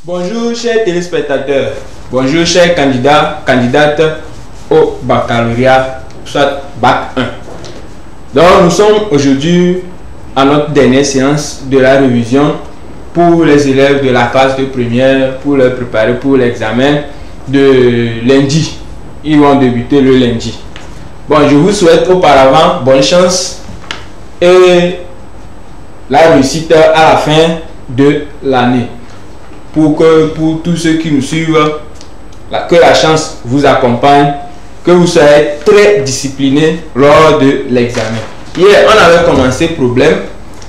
Bonjour chers téléspectateurs, bonjour chers candidats, candidates au baccalauréat, soit bac 1. Donc nous sommes aujourd'hui à notre dernière séance de la révision pour les élèves de la classe de première, pour leur préparer pour l'examen de lundi. Ils vont débuter le lundi. Bon, je vous souhaite auparavant bonne chance et la réussite à la fin de l'année. Pour tous ceux qui nous suivent, que la chance vous accompagne, que vous soyez très disciplinés lors de l'examen. Hier, on avait commencé problème,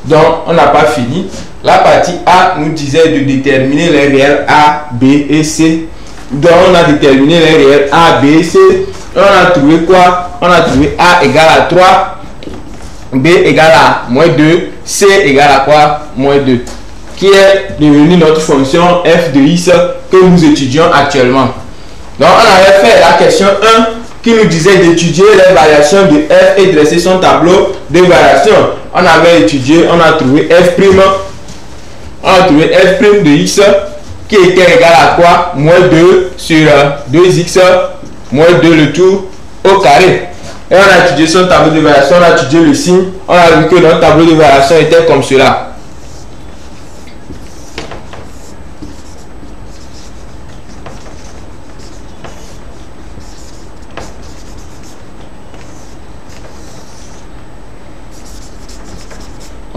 donc on n'a pas fini. La partie A nous disait de déterminer les réels A, B et C. Donc on a déterminé les réels A, B et C. On a trouvé quoi? On a trouvé A égale à 3, B égale à moins 2, C égale à quoi? Moins 2. Qui est devenue notre fonction f de x que nous étudions actuellement. Donc on avait fait la question 1 qui nous disait d'étudier les variations de f et dresser son tableau de variations. On avait étudié, on a trouvé f', on a trouvé f' de x qui était égal à quoi? Moins 2 sur 2x moins 2 le tout au carré. Et on a étudié son tableau de variation, on a étudié le signe, on a vu que notre tableau de variation était comme cela.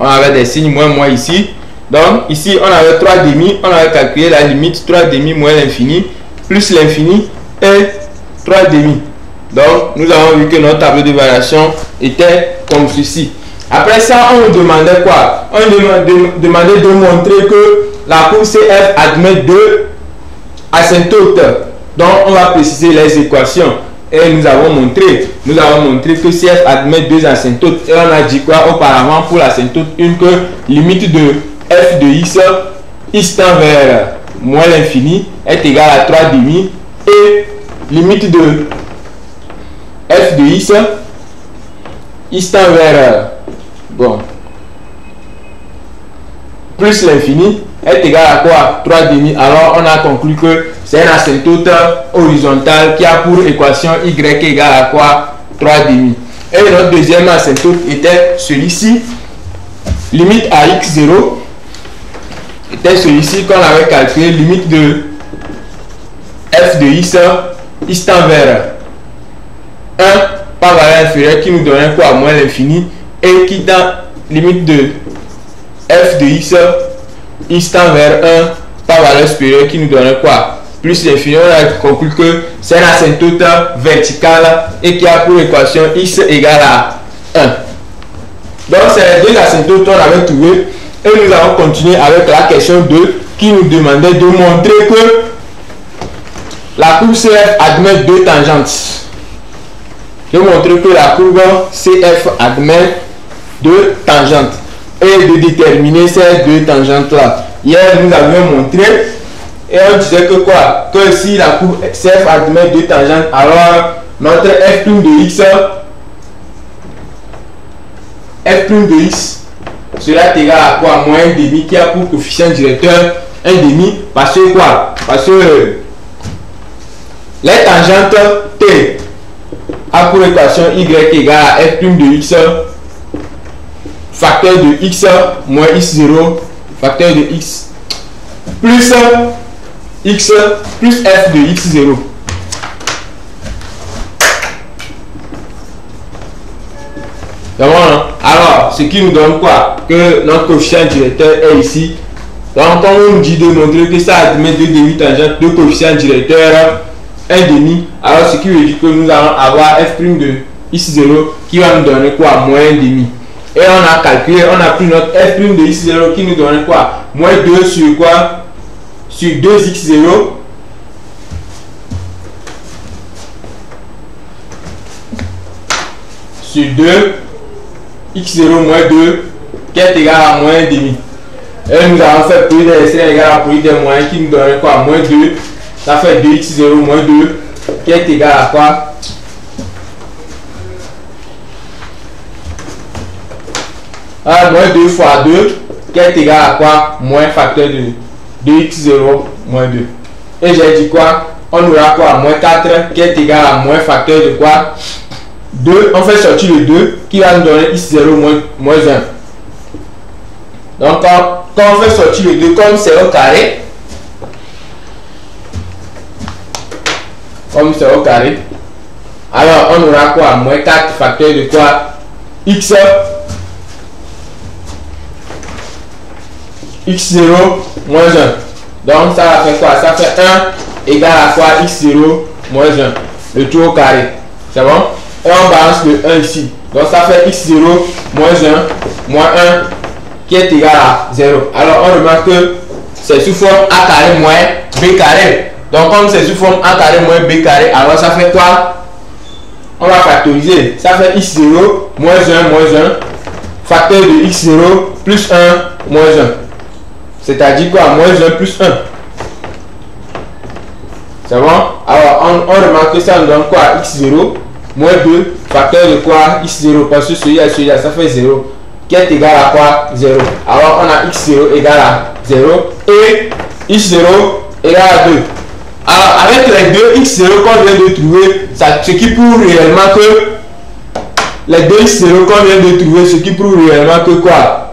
On avait des signes moins ici. Donc ici on avait 3 demi. On avait calculé la limite 3 demi moins l'infini plus l'infini et 3 demi. Donc nous avons vu que notre tableau de variation était comme ceci. Après ça on nous demandait quoi? On nous demandait de montrer que la courbe CF admet 2 asymptotes. Donc on va préciser les équations. Et nous avons montré que CF admet 2 asymptotes. Et on a dit quoi auparavant pour l'asymptote 1 que limite de f de x, x tend vers moins l'infini, est égal à 3 demi. Et limite de f de x, x tend vers plus l'infini, est égal à quoi? 3 demi. Alors on a conclu que c'est un asymptote horizontal qui a pour équation y égale à quoi? 3 demi. Et notre deuxième asymptote était celui-ci. Limite à x0 était celui-ci qu'on avait calculé. Limite de f de x, x tend vers 1 par valeur inférieure qui nous donnait quoi? Moins l'infini. Et qui tend limite de f de x, x tend vers 1 par valeur supérieure qui nous donnait quoi? Plus l'infini. On a conclu que c'est un asymptote vertical et qui a pour équation x égale à 1. Donc c'est les deux asymptotes qu'on avait trouvé et nous allons continuer avec la question 2 qui nous demandait de montrer que la courbe CF admet 2 tangentes. De montrer que la courbe CF admet 2 tangentes et de déterminer ces 2 tangentes là. Hier nous avions montré et on disait que quoi? Que si la courbe CF admet 2 tangentes, alors notre f' de x sera égal à quoi? Moins 1 demi qui a pour coefficient directeur 1 demi parce que quoi? Parce que les tangentes t a pour équation y égale à f' de x facteur de x moins x0 facteur de x plus x plus f de x0. Alors, ce qui nous donne quoi? Que notre coefficient directeur est ici. Donc, quand on nous dit de montrer que ça admet 2 demi-tangentes, 2 coefficients directeurs 1 demi, alors ce qui veut dire que nous allons avoir f' de x0 qui va nous donner quoi? Moins 1 demi. Et on a calculé, on a pris notre f' de x0 qui nous donne quoi? Moins 2 sur quoi? sur 2x0 sur 2x0 moins 2 qui est égal à moins 1,5. Et nous avons fait produit des extrêmes égal à produit des moyens qui nous donne quoi? Moins 2. Ça fait 2x0 moins 2 qui est égal à quoi? Moins 2 fois 2 qui est égal à quoi? Moins facteur de 2x0 moins 2. Et j'ai dit quoi? On aura quoi? Moins 4 qui est égal à moins facteur de quoi? 2. On fait sortir le 2 qui va nous donner x0 moins 1. Donc quand on fait sortir le 2, comme c'est au carré, alors on aura quoi? Moins 4 facteur de quoi? X0 moins 1. Donc ça va faire quoi? Ça fait 1 égal à quoi? X0 moins 1. Le tout au carré. C'est bon? Et on balance le 1 ici. Donc ça fait x0 moins 1 moins 1 qui est égal à 0. Alors on remarque que c'est sous forme a carré moins b carré. Donc comme c'est sous forme a carré moins b carré, alors ça fait quoi? On va factoriser. Ça fait x0 moins 1 moins 1 facteur de x0 plus 1 moins 1. C'est-à-dire quoi? Moins 1 plus 1. C'est bon? Alors on remarque que ça nous donne quoi? X0 moins 2 facteur de quoi? X0 parce que celui-là ça fait 0 qui est égal à quoi? 0. Alors on a x0 égal à 0 et x0 égal à 2. Alors avec les deux x0 qu'on vient de trouver, ce qui prouve réellement que les deux x0 qu'on vient de trouver, ce qui prouve réellement que quoi?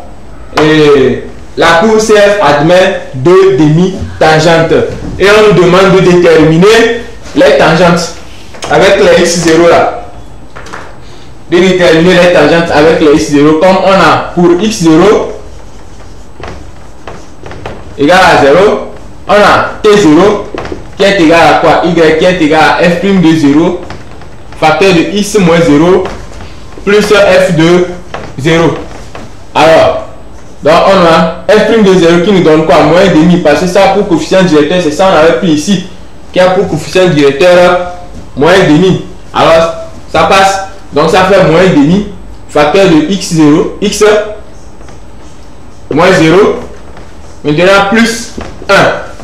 La courbe CF admet deux demi-tangentes et on nous demande de déterminer les tangentes avec les x0 là. De déterminer les tangentes avec les x0 comme on a pour x0 égal à 0, on a t0 qui est égal à quoi? Y qui est égal à f' de 0 facteur de x moins 0 plus f de 0. Alors donc on a f' de 0 qui nous donne quoi? Moins 1,5 parce que ça pour coefficient directeur, c'est ça on avait pris ici qui a pour coefficient directeur moins 1,5. Alors ça passe. Donc ça fait moins 1,5 facteur de x0 x moins 0 maintenant plus 1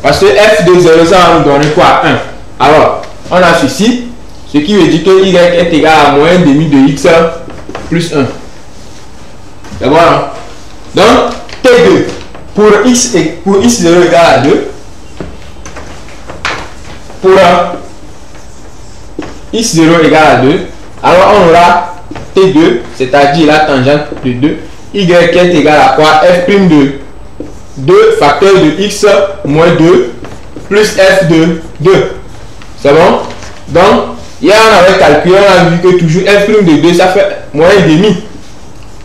parce que f de 0 ça va nous donner quoi? 1. Alors on a ceci, ce qui veut dire que y est égal à moins 1,5 de x plus 1. C'est bon hein? Donc t2 pour x0 égale à 2, pour x0 égale à 2, alors on aura t2, c'est-à-dire la tangente de 2, y qui est égal à quoi? F' de 2 facteur de x moins 2 plus f de 2. C'est bon? Donc, hier on avait calculé, on a vu que toujours f' de 2, ça fait moins 1,5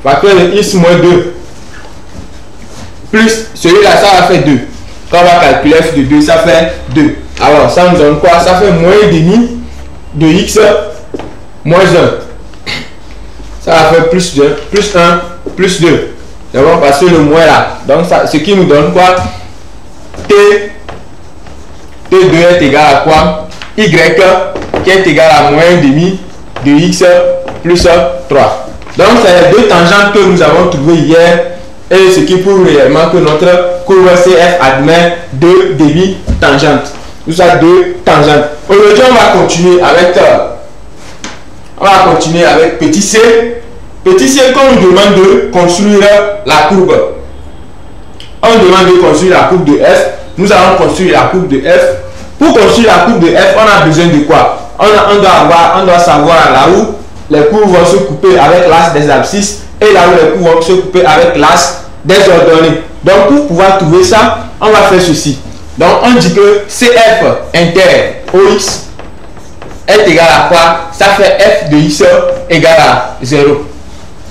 facteur de x moins 2 plus celui-là, ça va faire 2. Quand on va calculer f de 2, ça fait 2. Alors, ça nous donne quoi? Ça fait moins 1,5 de x moins 1. Ça va faire plus 2, plus 1, plus 2. C'est bon parce que le moins là. Donc, ça, ce qui nous donne quoi? T2 est égal à quoi? Y qui est égal à moins 1,5 de x plus 3. Donc, c'est les deux tangentes que nous avons trouvées hier. Et ce qui prouve réellement que notre courbe CF admet deux demi-tangentes. Nous avons deux tangentes. Aujourd'hui, on va continuer avec petit c. Petit c, quand on nous demande de construire la courbe. On nous demande de construire la courbe de f. Nous allons construire la courbe de f. Pour construire la courbe de f, on a besoin de quoi? On doit savoir là où les courbes vont se couper avec l'axe des abscisses et là où les courbes vont se couper avec l'axe des ordonnées. Donc pour pouvoir trouver ça, on va faire ceci. Donc on dit que CF inter OX est égal à quoi? Ça fait f de x égal à 0.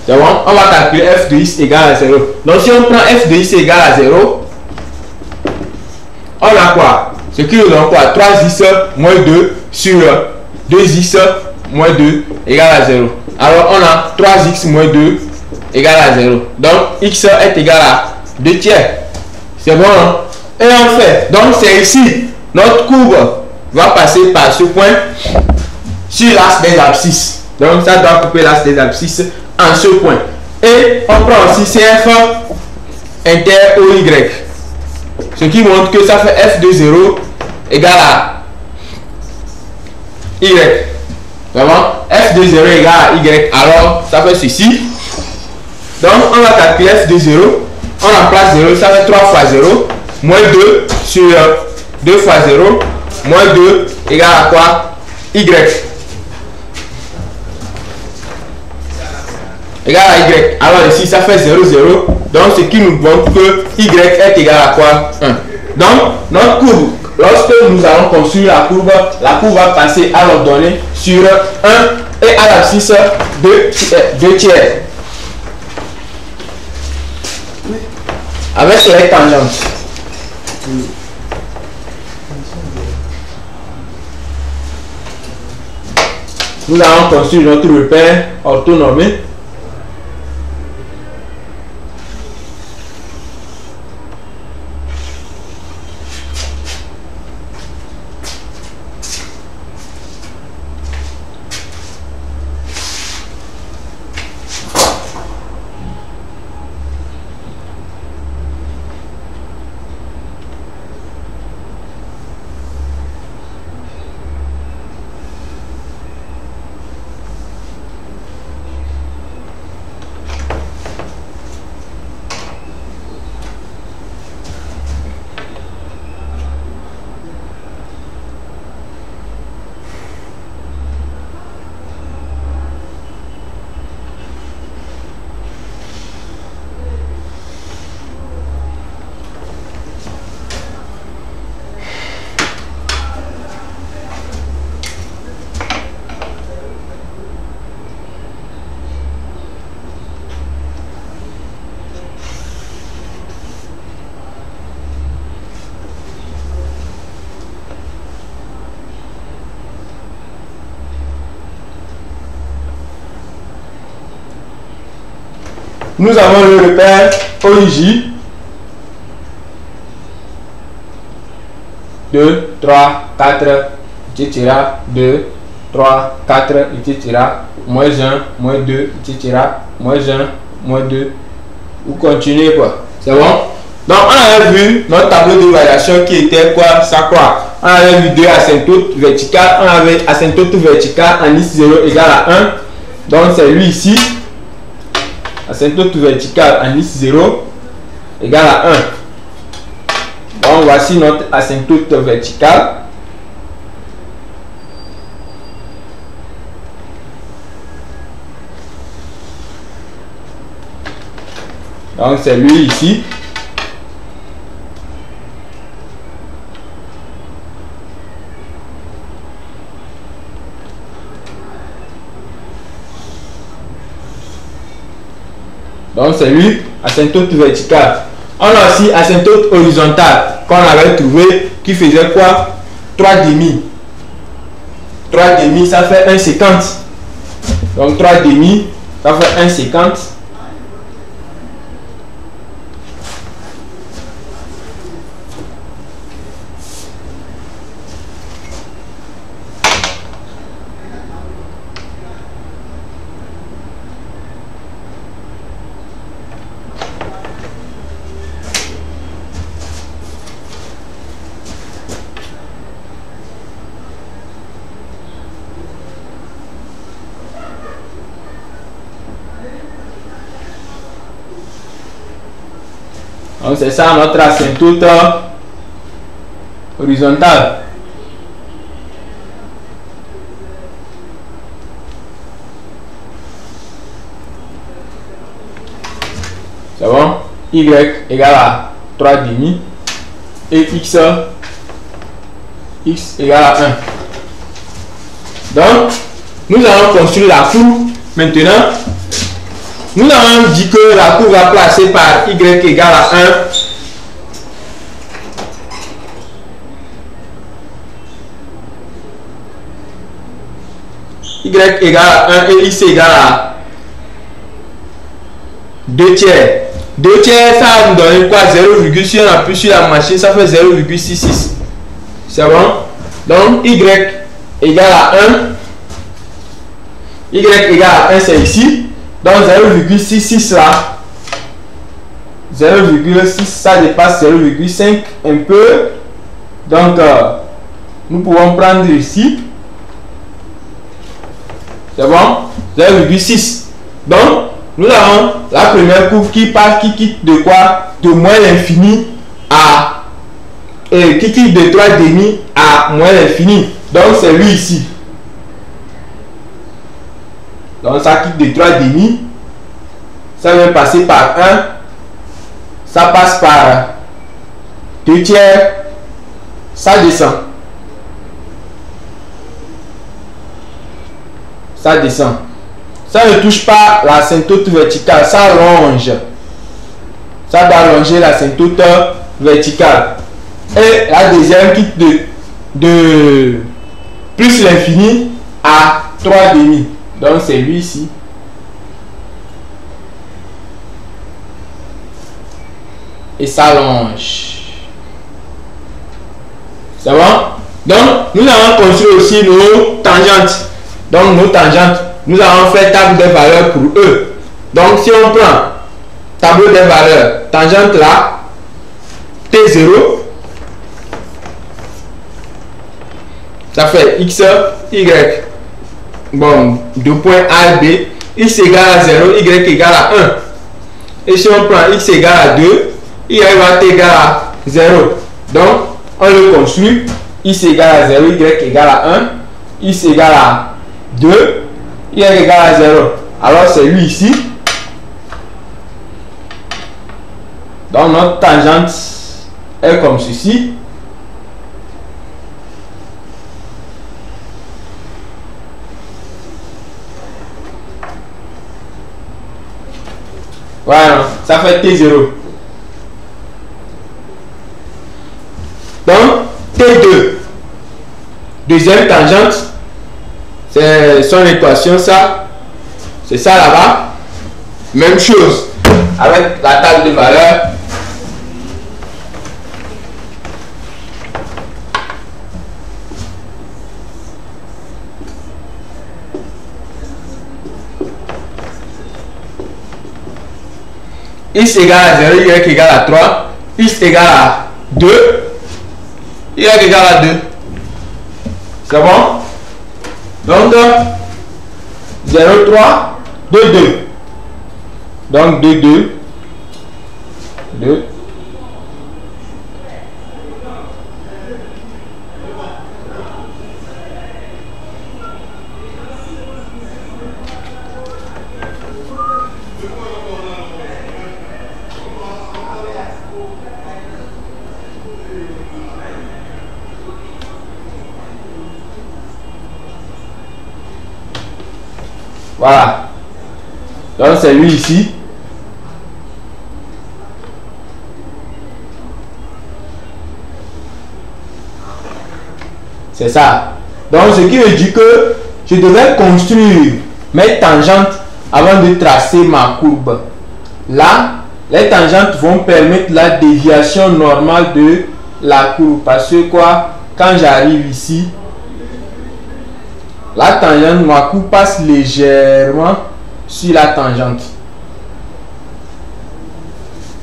C'est bon? On va calculer f de x égal à 0. Donc si on prend f de x égal à 0, on a quoi? Ce qui nous donne quoi? 3x moins 2 sur 2x moins 2 égale à 0. Alors on a 3x moins 2 égale à 0. Donc x est égal à 2 tiers. C'est bon hein? Et on fait. Donc c'est ici. Notre courbe va passer par ce point sur l'axe des abscisses. Donc ça doit couper l'axe des abscisses en ce point. Et on prend aussi CF inter OY. Ce qui montre que ça fait F de 0 égale à Y. Vraiment, F de 0 égale à Y. Alors, ça fait ceci. Donc, on va calculer F de 0. On remplace 0, ça fait 3 fois 0. Moins 2 sur 2 fois 0. Moins 2 égale à quoi? Y. Égale à Y. Alors ici, ça fait 0, 0. Donc, ce qui nous montre que Y est égal à quoi? 1. Donc, notre courbe, lorsque nous allons construire la courbe va passer à l'ordonnée sur 1 et à l'abscisse 2 tiers. Avec les tangentes. Nous allons construire notre repère orthonormé. Nous avons le repère OIJ. 2, 3, 4, etc. 2, 3, 4, etc. Moins 1, moins 2, etc. Moins 1, moins 2. Vous continuez quoi. C'est bon? Donc on avait vu notre tableau de variation qui était quoi? Ça quoi? On avait vu 2 asymptotes verticales. On avait asymptote verticale en x0 égale à 1. Donc c'est lui ici. Asymptote verticale en x0 égale à 1. Donc voici notre asymptote verticale. Donc c'est lui ici. Donc c'est lui, asymptote verticale. On a aussi asymptote horizontale qu'on avait trouvé qui faisait quoi? 3 demi. 3 demi ça fait 1,50. Donc 3 demi ça fait 1,50. Donc c'est ça notre asymptote horizontale. C'est bon? Y égale à 3 demi et x égale à 1. Donc nous allons construire la courbe. Maintenant nous avons dit que la courbe va placer par y égale à 1. Y égale à 1 et x égale à 2 tiers. 2 tiers, ça va nous donner quoi? 0, si on appuie sur la machine, ça fait 0,66. C'est bon? Donc, y égale à 1. Y égale à 1, c'est ici. Donc, 0,66 là. 0,6, ça dépasse 0,5 un peu. Donc, nous pouvons prendre ici. C'est bon? 0,6. Donc, nous avons la première courbe qui quitte de quoi? De moins l'infini à... qui quitte de 3,5 à moins l'infini. Donc, c'est lui ici. Donc, ça quitte de 3,5. Ça va passer par 1. Ça passe par 2 tiers. Ça descend. Ça descend. Ça ne touche pas la l'asymptote verticale. Ça longe. Ça doit longer la l'asymptote verticale. Et la deuxième quitte de plus l'infini à 3,5. Donc c'est lui ici. Et ça longe. C'est bon? Donc nous avons construit aussi nos tangentes. Donc nos tangentes, nous avons fait table des valeurs pour eux. Donc si on prend tableau des valeurs, tangente là, T0, ça fait X, Y. Bon, 2 points A et B, X égale à 0, Y égale à 1. Et si on prend X égale à 2, Y va être égal à 0. Donc, on le construit. X égale à 0, Y égale à 1. X égale à 2, Y égale à 0. Alors, c'est lui ici. Donc, notre tangente est comme ceci. Voilà, ça fait T0. Donc, T2. Deuxième tangente. C'est son équation, ça. C'est ça là-bas. Même chose. Avec la table de valeur. X égale à 0, Y égale à 3, X égale à 2, Y égale à 2. C'est bon? Donc, 0, 3, 2, 2. Donc, 2, 2, 2. Voilà. Donc c'est lui ici. C'est ça. Donc ce qui veut dire que je devais construire mes tangentes avant de tracer ma courbe. Là, les tangentes vont permettre la déviation normale de la courbe. Parce que quoi, quand j'arrive ici, la tangente, ma courbe passe légèrement sur la tangente.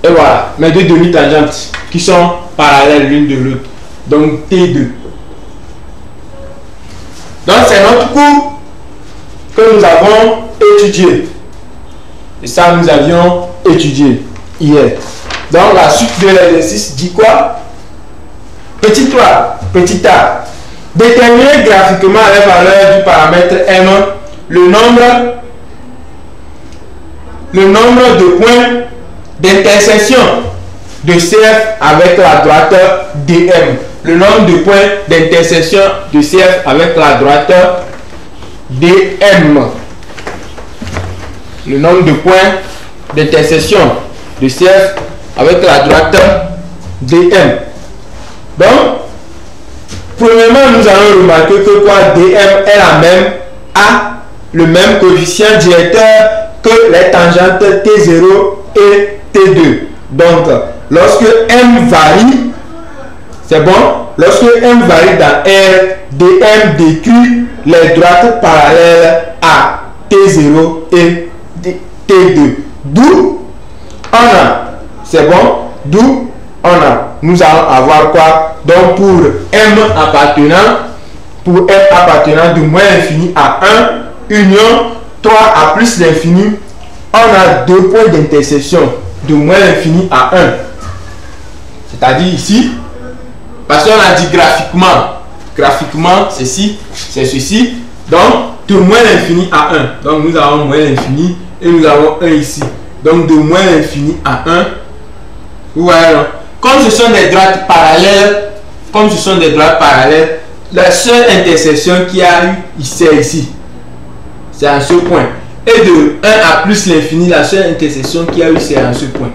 Et voilà, mes deux demi-tangentes qui sont parallèles l'une de l'autre. Donc T2. Donc c'est notre courbe que nous avons étudié. Et ça, nous avions étudié hier. Donc la suite de l'exercice dit quoi? Petit 3, petit a. Déterminer graphiquement les valeurs du paramètre M, le nombre de points d'intersection de CF avec la droite DM. Le nombre de points d'intersection de CF avec la droite DM. Le nombre de points d'intersection de CF avec la droite DM. Donc, premièrement, nous allons remarquer que quoi, DM est la même, a le même coefficient directeur que les tangentes T0 et T2. Donc, lorsque M varie, c'est bon, lorsque M varie dans R, dm dq, les droites parallèles à T0 et T2. D'où on a, c'est bon, d'où on a, nous allons avoir quoi? Donc pour M appartenant de moins l'infini à 1, union 3 à plus l'infini, on a deux points d'intersection de moins l'infini à 1. C'est-à-dire ici, parce qu'on a dit graphiquement, ceci, c'est ceci. Donc, de moins l'infini à 1. Donc, nous avons moins l'infini et nous avons 1 ici. Donc, de moins l'infini à 1. Vous voyez, comme ce sont des droites parallèles, la seule intersection qu'il y a eu ici, c'est à ce point. Et de 1 à plus l'infini, la seule intersection qu'il y a eu, c'est à ce point.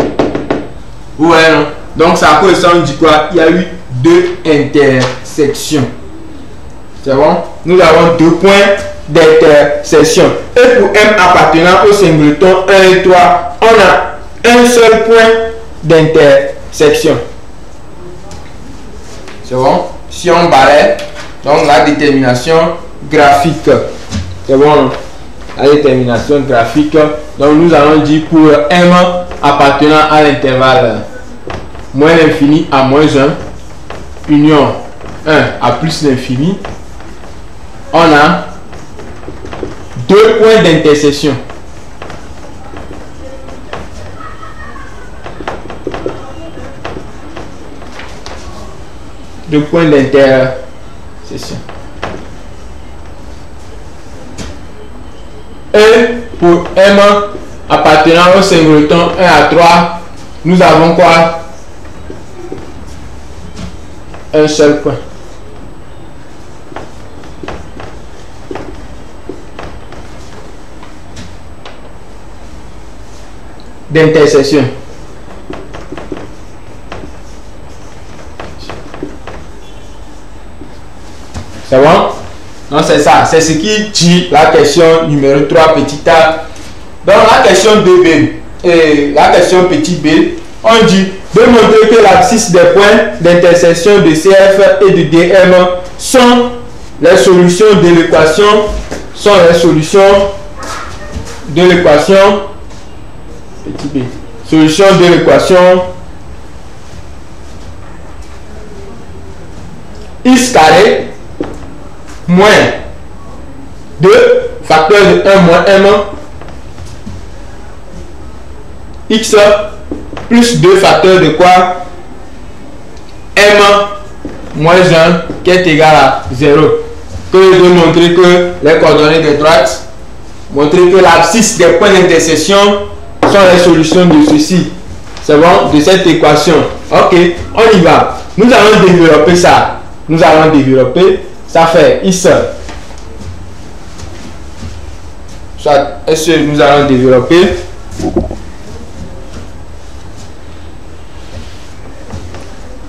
Vous voyez, non? Donc, ça correspond, on dit quoi? Il y a eu deux intersections. C'est bon? Nous avons deux points d'intersection. Et pour M appartenant au singleton 1 et 3, on a un seul point d'intersection. C'est bon? Si on barrait, donc la détermination graphique. C'est bon? La détermination graphique. Donc nous allons dire pour M appartenant à l'intervalle moins l'infini à moins 1, union 1 à plus l'infini, on a deux points d'intersection. Deux points d'intersection. Et pour M appartenant au singleton 1 à 3, nous avons quoi? Un seul point. D'intersection. C'est bon? Non, c'est ça. C'est ce qui dit la question numéro 3, petit a. Dans la question 2b et la question petit b, on dit de montrer que l'abscisse des points d'intersection de CF et de DM sont les solutions de l'équation, petit b, solution de l'équation x carré moins 2 facteur de 1 moins m x plus 2 facteur de quoi? M moins 1 qui est égal à 0. Que de montrer que les coordonnées de droite, montrer que l'abscisse des points d'intersection sont les solutions de ceci. C'est bon? De cette équation. Ok, on y va. Nous allons développer ça. Ça fait x. Soit est-ce que nous allons développer?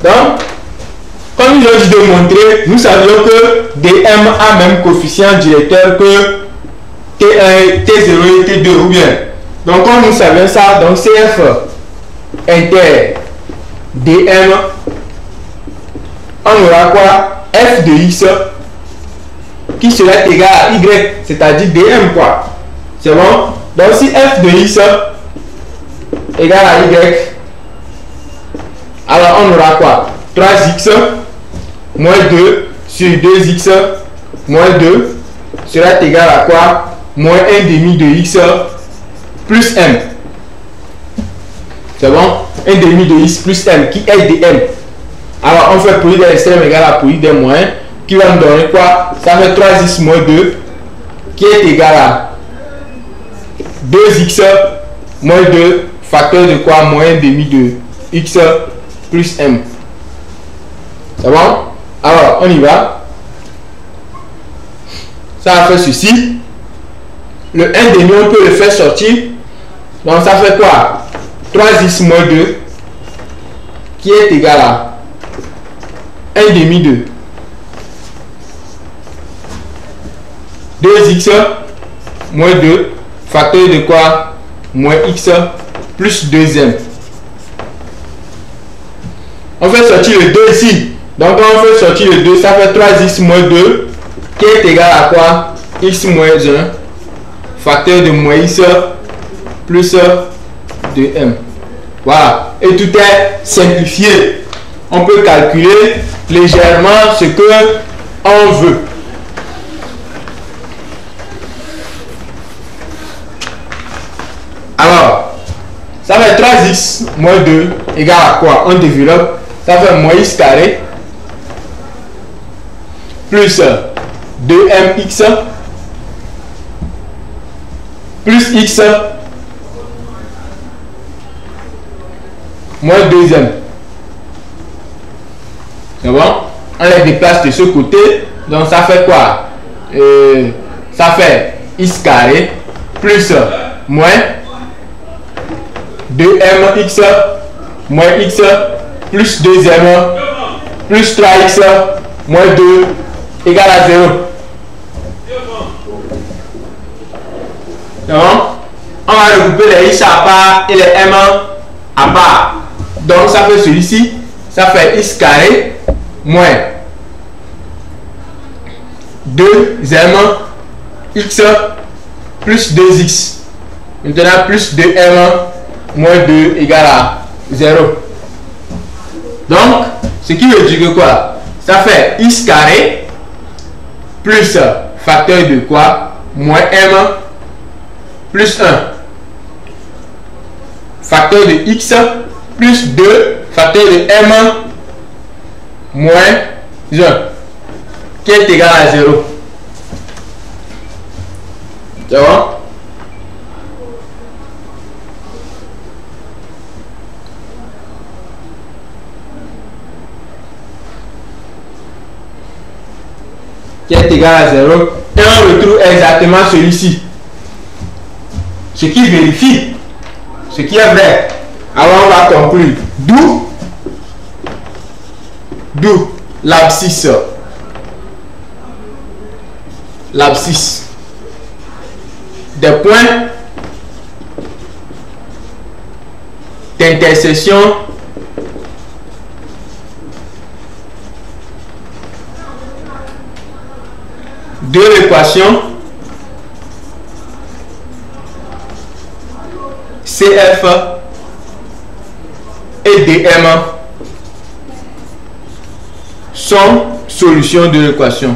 Donc, comme nous avons dit de montrer, nous savions que dm a même coefficient directeur que T1, T0 et T2 ou bien. Donc, comme nous savions ça, donc CF inter dm, on aura quoi? F de x qui sera égal à y, c'est-à-dire dm quoi. C'est bon? Donc, si f de x égale à y, alors on aura quoi? 3x moins 2 sur 2x moins 2 sera égal à quoi? Moins 1 demi de x plus m. C'est bon? 1 demi de x plus m qui est dm. Alors on fait produit de l'extrême égal à produit des moins qui va me donner quoi? Ça fait 3x moins 2 qui est égal à 2x moins 2 facteur de quoi? Moins 1 demi de x plus m. C'est bon? Alors, on y va. Ça a fait ceci. Le 1 demi, on peut le faire sortir. Donc, ça fait quoi? 3x moins 2 qui est égal à 1 demi de 2x moins 2 facteur de quoi? Moins x plus 2m. On fait sortir le 2 ici. Donc quand on fait sortir le 2, ça fait 3x moins 2 qui est égal à quoi? X moins 1 facteur de moins x plus 2m. Voilà. Et tout est simplifié. On peut calculer légèrement ce que on veut. Alors, ça fait 3x moins 2 égale à quoi? On développe. Ça fait moins x carré plus 2mx plus x moins 2m. C'est bon? On les déplace de ce côté. Donc ça fait quoi? Ça fait x carré plus moins 2mx moins x plus 2m plus 3x moins 2 égale à 0. C'est bon? On va regrouper les x à part et les m à part. Donc ça fait celui-ci. Ça fait x carré moins 2m x plus 2x. Maintenant plus 2m moins 2 égale à 0. Donc, ce qui veut dire que quoi? Ça fait x carré plus facteur de quoi? Moins m plus 1. Facteur de x plus 2 facteur de m moins 1 qui est égal à 0. C'est bon? Qui est égal à 0. Et on retrouve exactement celui-ci. Ce qui vérifie ce qui est vrai. Alors on va conclure. D'où l'abscisse des points d'intersection de l'équation CF et DM sont solutions de l'équation.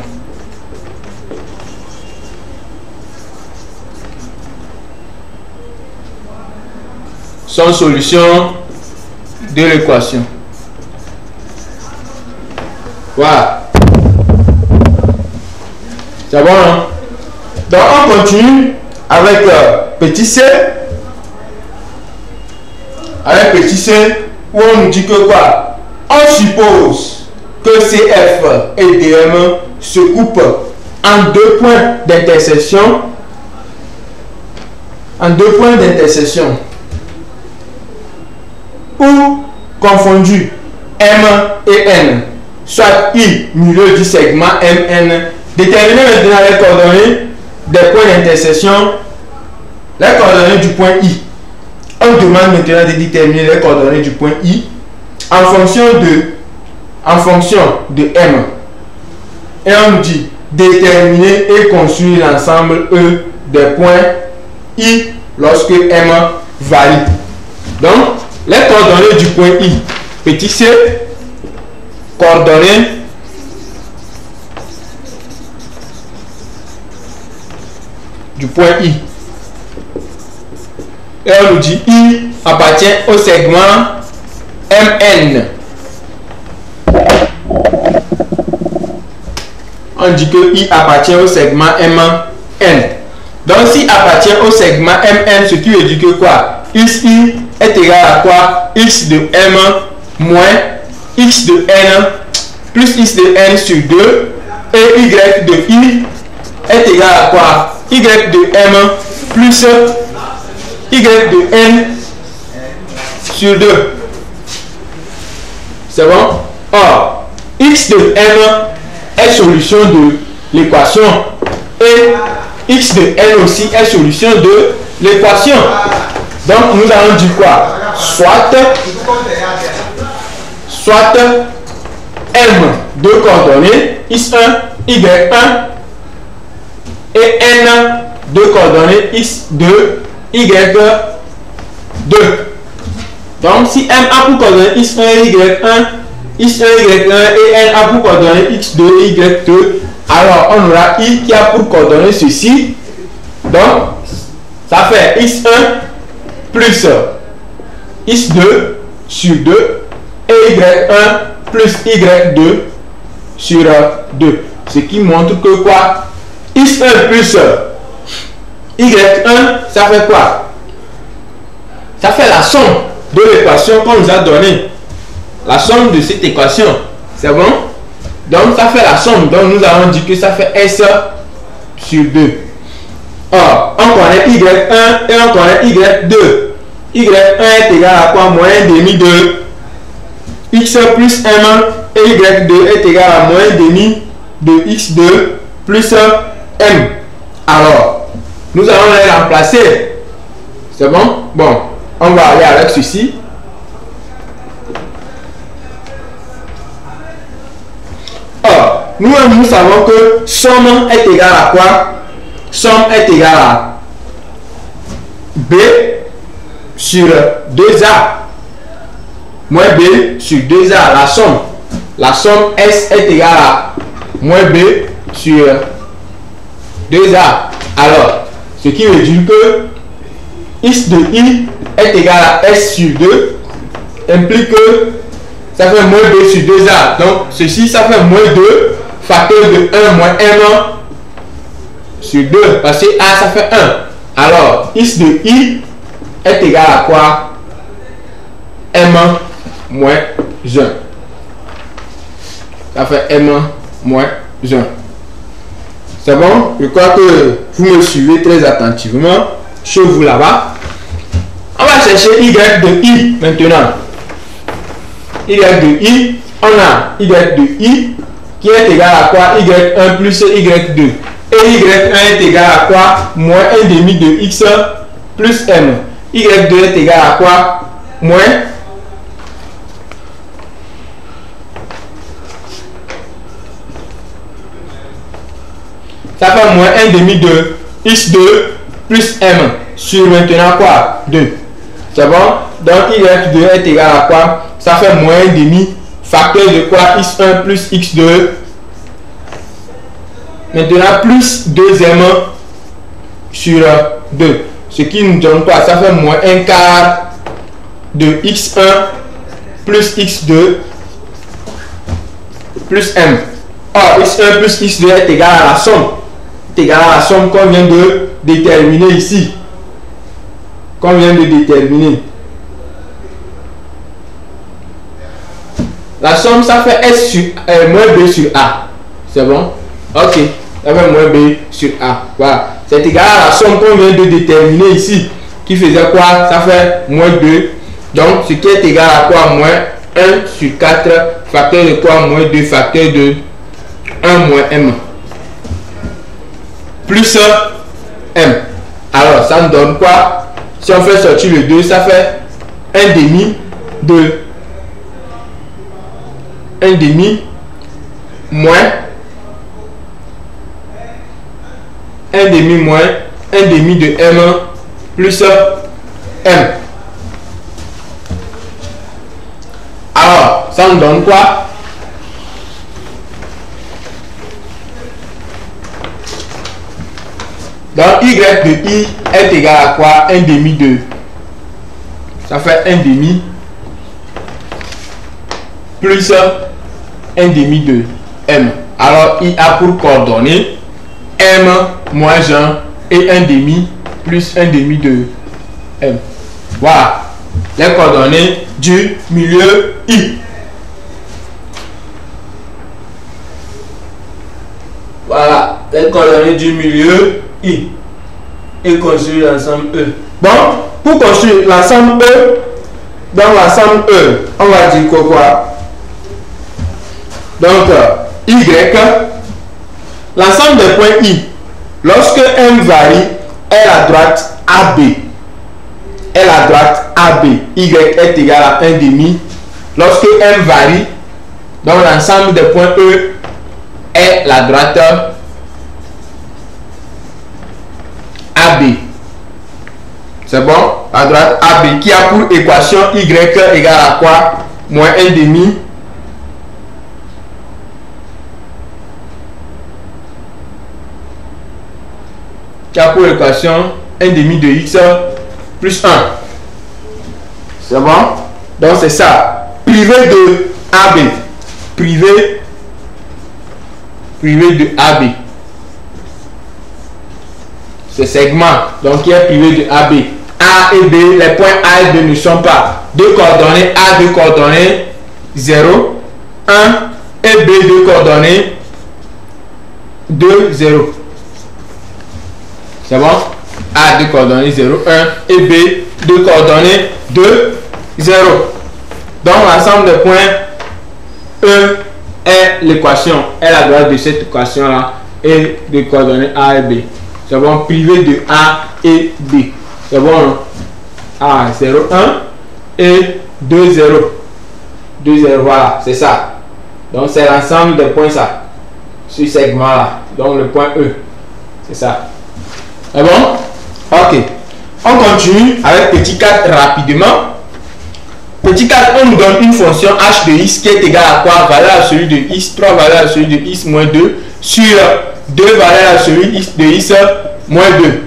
Sont solutions de l'équation. Voilà. C'est bon, hein? Donc on continue avec petit c. Avec petit c, où on nous dit que quoi? On suppose que CF et DM se coupent en deux points d'intersection. En deux points d'intersection. Ou confondus M et N, soit I milieu du segment MN. Déterminer maintenant les coordonnées des points d'intersection, les coordonnées du point I. On demande maintenant de déterminer les coordonnées du point I en fonction de M. Et on nous dit déterminer et construire l'ensemble E des points I lorsque M varie. Donc, les coordonnées du point I, petit c, coordonnées du point I. Et on nous dit I appartient au segment MN. On dit que I appartient au segment MN. Donc, si appartient au segment MN, ce qui veut dire que quoi? Ici est égal à quoi? X de M moins X de N plus X de N sur 2 et Y de I est égal à quoi? Y de M plus Y de N sur 2. C'est bon? Or, X de M est solution de l'équation et X de N aussi est solution de l'équation. Donc, nous allons dire quoi? Soit soit M, deux coordonnées, X1, Y1, et N, deux coordonnées, X2, Y2. Donc, si M a pour coordonnées X1, Y1, X1, Y1 et N a pour coordonnées X2, Y2, alors on aura I qui a pour coordonnées ceci. Donc, ça fait X1 plus X2 sur 2 et Y1 plus Y2 sur 2. Ce qui montre que quoi? X1 plus Y1, ça fait quoi? Ça fait la somme de l'équation qu'on nous a donnée. La somme de cette équation. C'est bon? Donc, ça fait la somme. Donc, nous avons dit que ça fait S sur 2. Or, on connaît Y1 et on connaît Y2. Y1 est égal à quoi? Moins 1,5 de X plus M et Y2 est égal à moins 1,5 de X2 plus M. Alors, nous allons les remplacer. C'est bon? Bon, on va aller avec ceci. Or, nous savons que somme est égal à quoi? Somme est égal à B sur 2A moins B sur 2A. La somme S est égale à moins B sur 2A. Alors, ce qui veut dire que X de I est égal à S sur 2 implique que ça fait moins B sur 2A. Donc, ceci, ça fait moins 2 facteur de 1 moins M sur 2. Parce que A, ça fait 1. Alors, X de I est égal à quoi? M moins 1. Ça fait M moins 1. C'est bon? Je crois que vous me suivez très attentivement. Chez vous là-bas. On va chercher Y de I maintenant. Y de I, on a Y de I qui est égal à quoi? Y1 plus Y2. Et Y1 est égal à quoi? Moins 1,5 de X plus M. Y2 est égal à quoi? Moins ça fait moins 1,5 de X2 plus M sur maintenant quoi? 2. C'est bon? Donc Y2 est égal à quoi? Ça fait moins 1,5 facteur de quoi? X1 plus X2. Maintenant plus 2M sur 2. Ce qui nous donne quoi? Ça fait moins 1 quart de X1 plus X2 plus M. Or, X1 plus X2 est égal à la somme. Est égal à la somme qu'on vient de déterminer ici. Qu'on vient de déterminer. La somme, ça fait S sur moins B sur A. C'est bon? Ok. Ça fait moins B sur A. Voilà. C'est égal à la somme qu'on vient de déterminer ici. Qui faisait quoi? Ça fait moins 2. Donc, ce qui est égal à quoi? Moins 1 sur 4. Facteur de quoi? Moins 2 facteur de 1 moins M. Plus M. Alors, ça nous donne quoi? Si on fait sortir le 2, ça fait 1,5 de 1,5 moins 1,5 moins 1,5 de M plus M. Alors, ça nous donne quoi? Donc, Y de I est égal à quoi? 1,5 de... Ça fait 1,5 plus 1,5 de M. Alors, I a pour coordonnées M moins 1 et 1,5 plus 1,5 de M. Voilà les coordonnées du milieu I. Voilà les coordonnées du milieu I. Et construire l'ensemble E. Bon, pour construire l'ensemble E, dans l'ensemble E, on va dire quoi? Donc, Y, l'ensemble des points I, lorsque M varie, est la droite AB. Est la droite AB. Y est égal à 1,5 lorsque M varie, donc l'ensemble des points E est la droite AB. C'est bon? La droite AB qui a pour équation Y égale à quoi? Moins 1 demi qui a pour équation 1 demi de X plus 1. C'est bon? Donc c'est ça. Privé de AB. Privé de AB. Ce segment, donc qui est privé de AB. A et B, les points A et B ne sont pas deux coordonnées A, deux coordonnées 0, 1 et B, deux coordonnées 2, 0. C'est bon? A, deux coordonnées 0, 1 et B, deux coordonnées 2, 0. Donc l'ensemble des points E est l'équation, est la droite de cette équation là et des coordonnées A et B. C'est bon, privé de A et B. C'est bon, A 0, 1 et 2, 0. 2, 0, voilà, c'est ça. Donc c'est l'ensemble des points ça, ce segment là. Donc le point E, c'est ça. C'est bon? Ok. On continue avec petit 4 rapidement. Petit 4, on nous donne une fonction h de x qui est égale à quoi? Valeur absolue de x, 3 valeurs absolues de x moins 2 sur 2 valeurs absolues de x moins 2.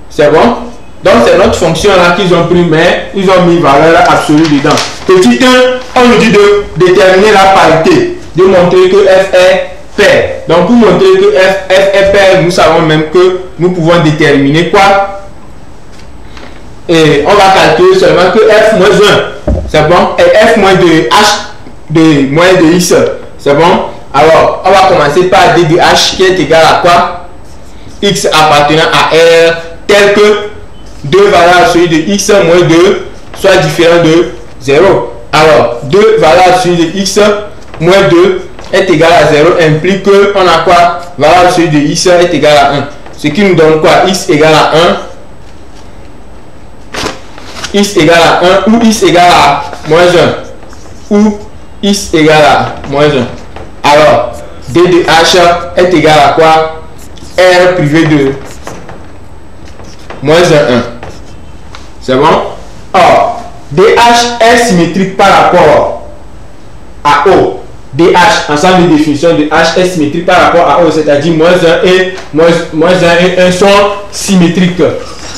C'est bon? Donc c'est notre fonction là qu'ils ont pris, mais ils ont mis valeur absolue dedans. Petit 1, on nous dit de déterminer la parité, de montrer que f est pair. Donc pour montrer que f est pair, nous savons même que nous pouvons déterminer quoi? Et on va calculer seulement que f moins 1. C'est bon? Et f moins de h de moins de x. C'est bon? Alors, on va commencer par d de h qui est égal à quoi? X appartenant à R tel que 2 valeurs absolues de x moins 2 soit différent de 0. Alors, 2 valeurs absolues de x moins 2 est égal à 0 implique que on a quoi? Valeur absolue de x est égal à 1. Ce qui nous donne quoi? X égale à 1. X égale à 1 ou x égale à moins 1 ou x égale à moins 1. Alors, d de h est égal à quoi? R privé de moins 1, 1. C'est bon? Or, dh est symétrique par rapport à O. dh, ensemble de définition de h est symétrique par rapport à O, c'est-à-dire moins 1 et moins 1 et 1 sont symétriques.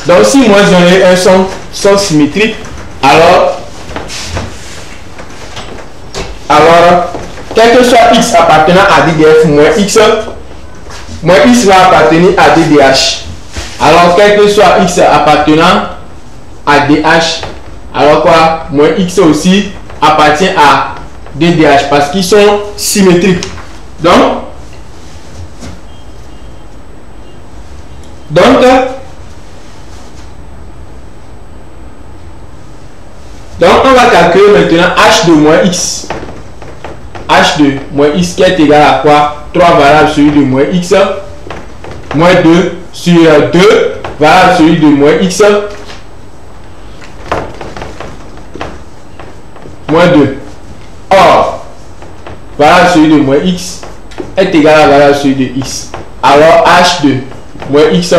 Donc si moins 1 et 1 sont symétriques, alors quel que soit x appartenant à d de f moins x va appartenir à d de h. Alors quel que soit x appartenant à dh, alors quoi? Moins x aussi appartient à d de h parce qu'ils sont symétriques. Donc on va calculer maintenant h de moins x. H de moins x qui est égal à quoi? 3 valeurs absolues de moins x moins 2 sur 2 valeurs absolues de moins x moins 2. Or, valeur absolue de moins x est égal à valeur absolue de x. Alors h de moins x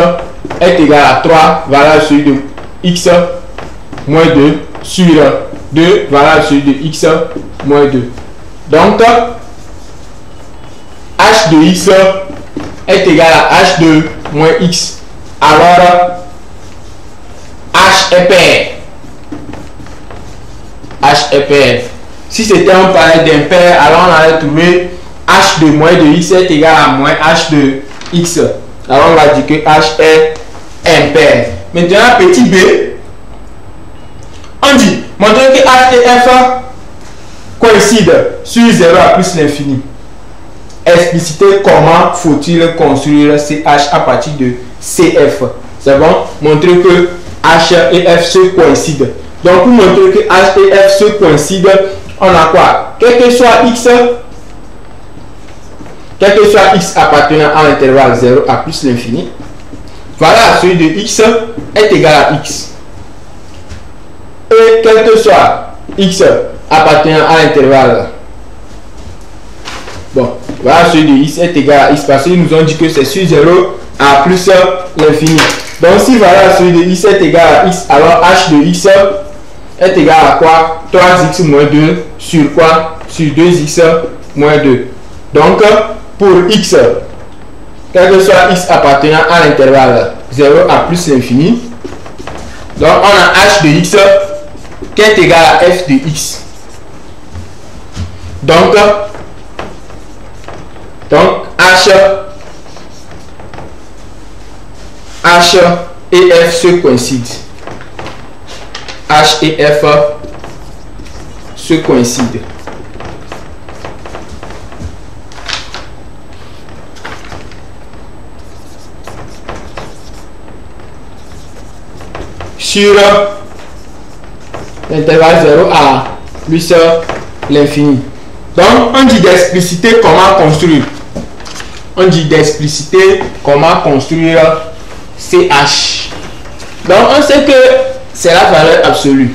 est égal à 3 valeurs absolues de x moins 2 sur 2 valeurs absolues de x moins 2. Donc, h de x est égal à h de moins x. Alors, h est pair. H est pair. Si c'était un pareil d'impair, alors on allait trouver h de moins de x est égal à moins h de x. Alors on va dire que h est impair. Maintenant, petit b, on dit, montrer que h et f coïncident sur 0 à plus l'infini. Expliciter comment faut-il construire CH à partir de CF. C'est bon? Montrer que H et F se coïncident. Donc, pour montrer que H et F se coïncident, on a quoi? Quel que soit x appartenant à l'intervalle 0 à plus l'infini, voilà, celui de x est égal à x. Et quel que soit x appartenant à l'intervalle. Bon, voilà celui de x est égal à x parce qu'ils nous ont dit que c'est sur 0 à plus l'infini. Donc si voilà celui de x est égal à x, alors h de x est égal à quoi? 3x moins 2 sur quoi? Sur 2x moins 2. Donc pour x, quel que soit x appartenant à l'intervalle 0 à plus l'infini, donc on a h de x qui est égal à f de x. Donc h et f se coïncident. H et f se coïncident. Sur l'intervalle 0 à plus l'infini. Donc, on dit d'expliciter comment construire. On dit d'expliciter comment construire CH. Donc, on sait que c'est la valeur absolue.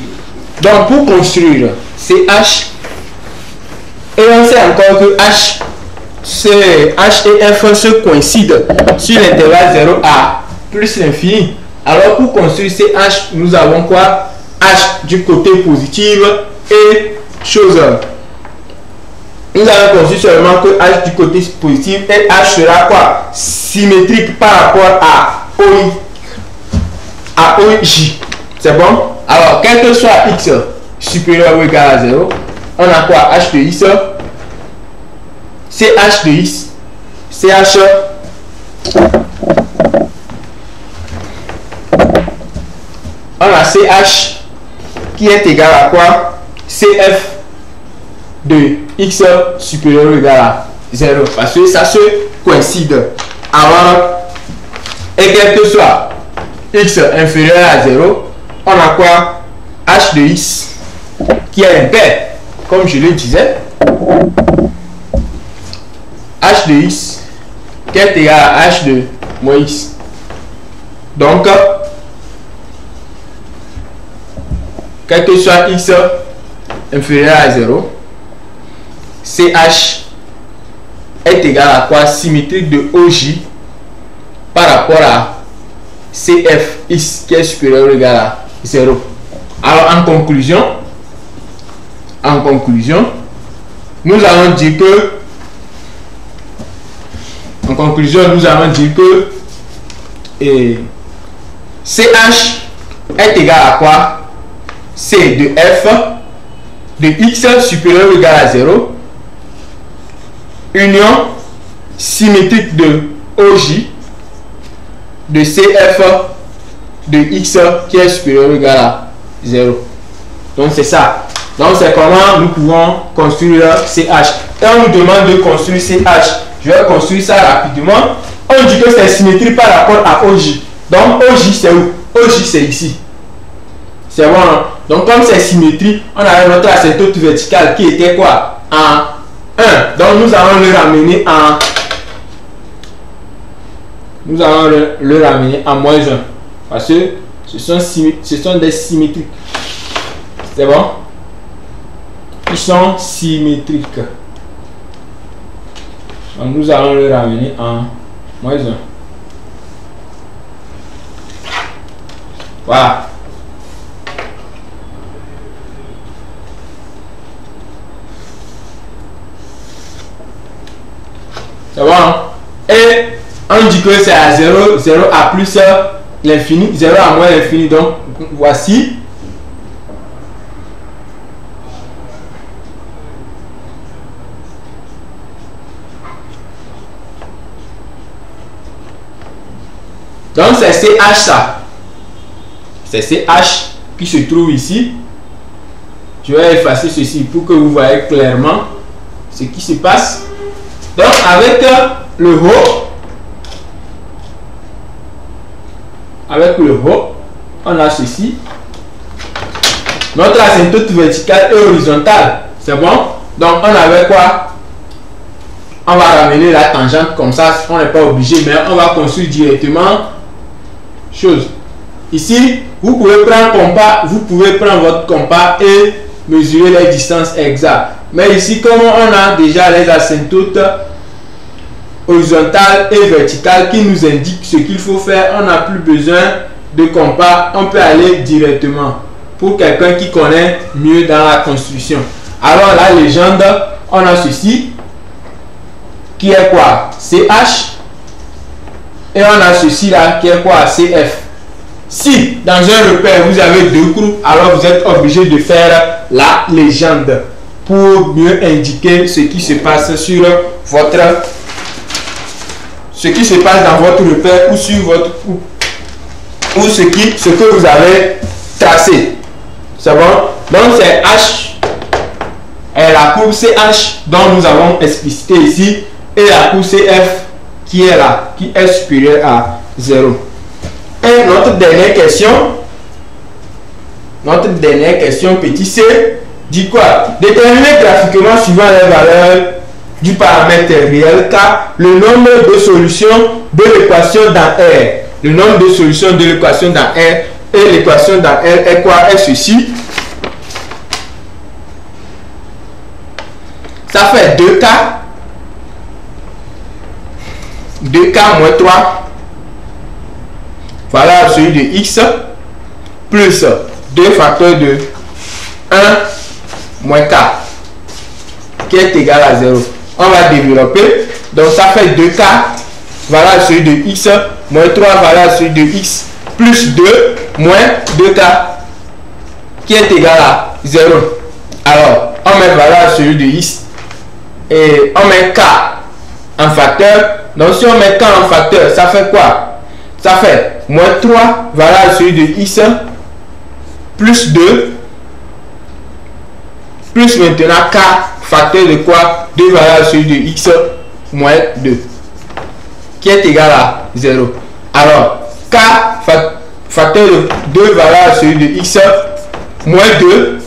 Donc, pour construire CH, et on sait encore que H et F se coïncident sur l'intervalle 0 à plus l'infini. Alors, pour construire CH, nous avons quoi? H du côté positif et chose. Nous allons construire seulement que H du côté positif et H sera quoi? Symétrique par rapport à OJ. C'est bon? Alors, quel que soit X supérieur ou égal à 0, on a quoi? H de X, CH de X, CH, on a CH qui est égal à quoi? CF de X supérieur ou égal à 0. Parce que ça se coïncide. Alors, et quel que soit X inférieur à 0, on a quoi? H de X qui est impair, comme je le disais. H de X qui est égal à H de moins X. Donc, quel que soit X inférieur à 0, CH est égal à quoi? Symétrique de OJ par rapport à CFX qui est supérieur ou égal à 0. Alors en conclusion, nous allons dire que CH est égal à quoi? C de F de X supérieur ou égal à 0 union symétrique de OJ de CF de X qui est supérieur ou égal à 0. Donc c'est ça. Donc c'est comment nous pouvons construire CH. Et on nous demande de construire CH. Je vais construire ça rapidement. On dit que c'est symétrique par rapport à OJ. Donc OJ c'est où? OJ c'est ici. C'est bon. Donc comme c'est symétrique, on a notre asymptote verticale qui était quoi? En 1. Donc nous allons le ramener en moins 1. Parce que ce sont des symétriques. C'est bon? Ils sont symétriques. Donc nous allons le ramener en moins 1. Voilà. C'est bon? Et on dit que c'est à 0, 0 à plus l'infini, 0 à moins l'infini. Donc voici. Donc c'est CH ça. C'est CH qui se trouve ici. Je vais effacer ceci pour que vous voyez clairement ce qui se passe. Donc avec le haut, on a ceci. Notre asymptote verticale et horizontale. C'est bon? Donc on avait quoi? On va ramener la tangente comme ça. On n'est pas obligé, mais on va construire directement chose. Ici, vous pouvez prendre votre compas et mesurer les distances exactes. Mais ici, comme on a déjà les asymptotes horizontales et verticales qui nous indiquent ce qu'il faut faire, on n'a plus besoin de compas, on peut aller directement pour quelqu'un qui connaît mieux dans la construction. Alors la légende, on a ceci qui est quoi? CH, et on a ceci là qui est quoi? CF. Si dans un repère vous avez deux groupes, alors vous êtes obligé de faire la légende pour mieux indiquer ce qui se passe sur votre dans votre repère ou sur votre ou ce que vous avez tracé. C'est bon? Donc c'est H et la courbe CH dont nous avons explicité ici, et la courbe CF qui est là, qui est supérieure à 0. Et notre dernière question petit c dit quoi? Déterminer graphiquement suivant les valeurs du paramètre réel K le nombre de solutions de l'équation dans R. Le nombre de solutions de l'équation dans R, et l'équation dans R est quoi? Est ceci. Ça fait 2K moins 3 voilà celui de X plus 2 facteurs de 1 moins K qui est égal à 0. On va développer. Donc ça fait 2K voilà celui de X moins 3 voilà celui de X plus 2 moins 2K qui est égal à 0. Alors on met voilà celui de X et on met K en facteur. Donc si on met K en facteur, ça fait quoi? Ça fait moins 3 voilà celui de X plus 2 plus maintenant K facteur de quoi? 2 voilà celui de X moins 2 qui est égal à 0. Alors K facteur de 2 voilà celui de X moins 2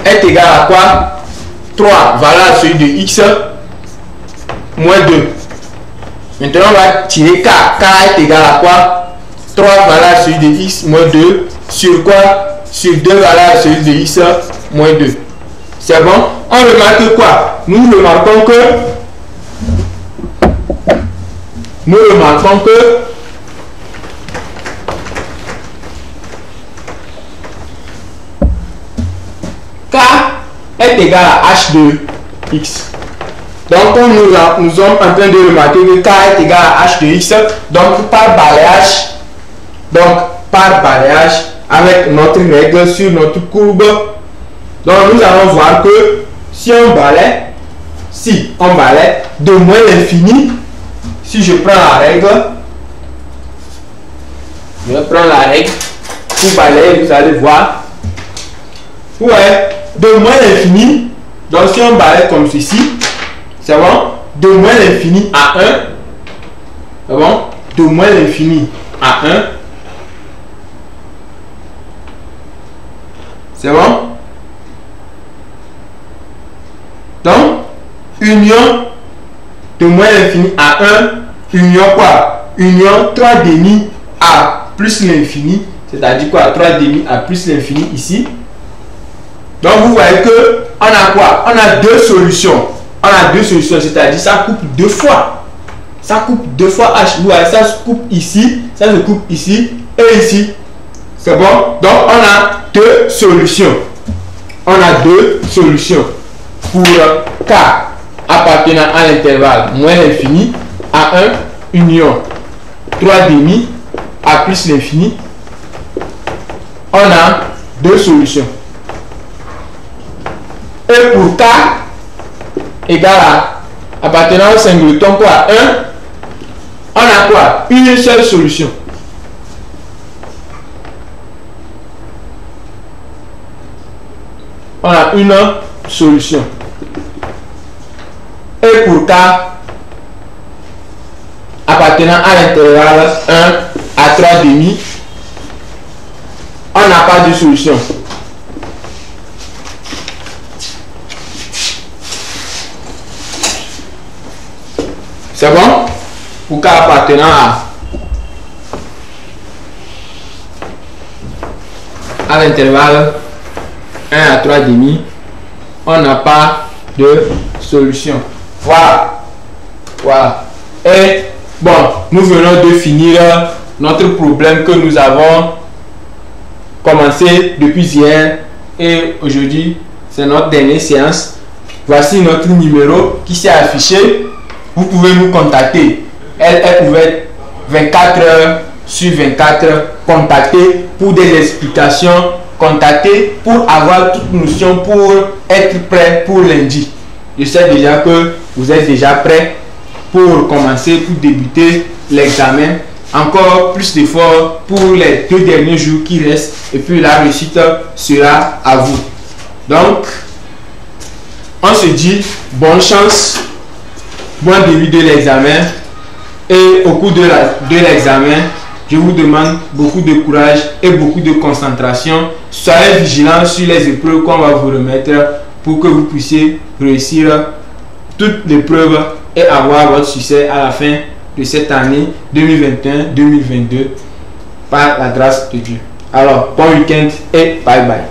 est égal à quoi? 3 voilà celui de X moins 2. Maintenant on va tirer K. K est égal à quoi? 3 voilà celui de X moins 2 sur quoi? Sur 2 voilà celui de X moins 2. C'est bon? On remarque quoi? Nous remarquons que K est égal à H de X. Donc, comme nous sommes en train de remarquer que K est égal à H de X, donc par balayage avec notre règle sur notre courbe, donc nous allons voir que si on balaye de moins l'infini, si je prends la règle, pour balayer, vous allez voir, ouais, de moins l'infini, donc si on balaye comme ceci, c'est bon, de moins l'infini à 1, c'est bon, de moins l'infini à 1, c'est bon. Donc, union de moins l'infini à 1, union quoi? Union 3 demi à plus l'infini, c'est-à-dire quoi? 3 demi à plus l'infini ici. Donc, vous voyez que on a quoi? On a deux solutions. On a deux solutions, c'est-à-dire ça coupe deux fois. Ça coupe deux fois H. Vous voyez, ça se coupe ici, ça se coupe ici et ici. C'est bon? Donc, on a deux solutions. On a deux solutions pour K appartenant à l'intervalle moins l'infini à 1 union 3 demi à plus l'infini. On a deux solutions. Et pour K égale à appartenant au singleton quoi? 1, on a quoi? Une seule solution. On a une solution. Et pour K appartenant à l'intervalle 1 à 3 demi, on n'a pas de solution. C'est bon? Pour K appartenant à l'intervalle 1 à 3 demi, on n'a pas de solution. Voilà. Voilà. Et bon, nous venons de finir notre problème que nous avons commencé depuis hier. Et aujourd'hui, c'est notre dernière séance. Voici notre numéro qui s'est affiché. Vous pouvez nous contacter. Elle est ouverte 24 heures sur 24. Contacter pour des explications. Contacter pour avoir toute notion, pour être prêt pour lundi. Je sais déjà que vous êtes déjà prêt pour commencer, pour débuter l'examen. Encore plus d'efforts pour les 2 derniers jours qui restent. Et puis la réussite sera à vous. Donc, on se dit bonne chance, bon début de l'examen. Et au cours de l'examen, je vous demande beaucoup de courage et beaucoup de concentration. Soyez vigilants sur les épreuves qu'on va vous remettre pour que vous puissiez réussir toutes les preuves et avoir votre succès à la fin de cette année 2021-2022 par la grâce de Dieu. Alors, bon week-end et bye bye.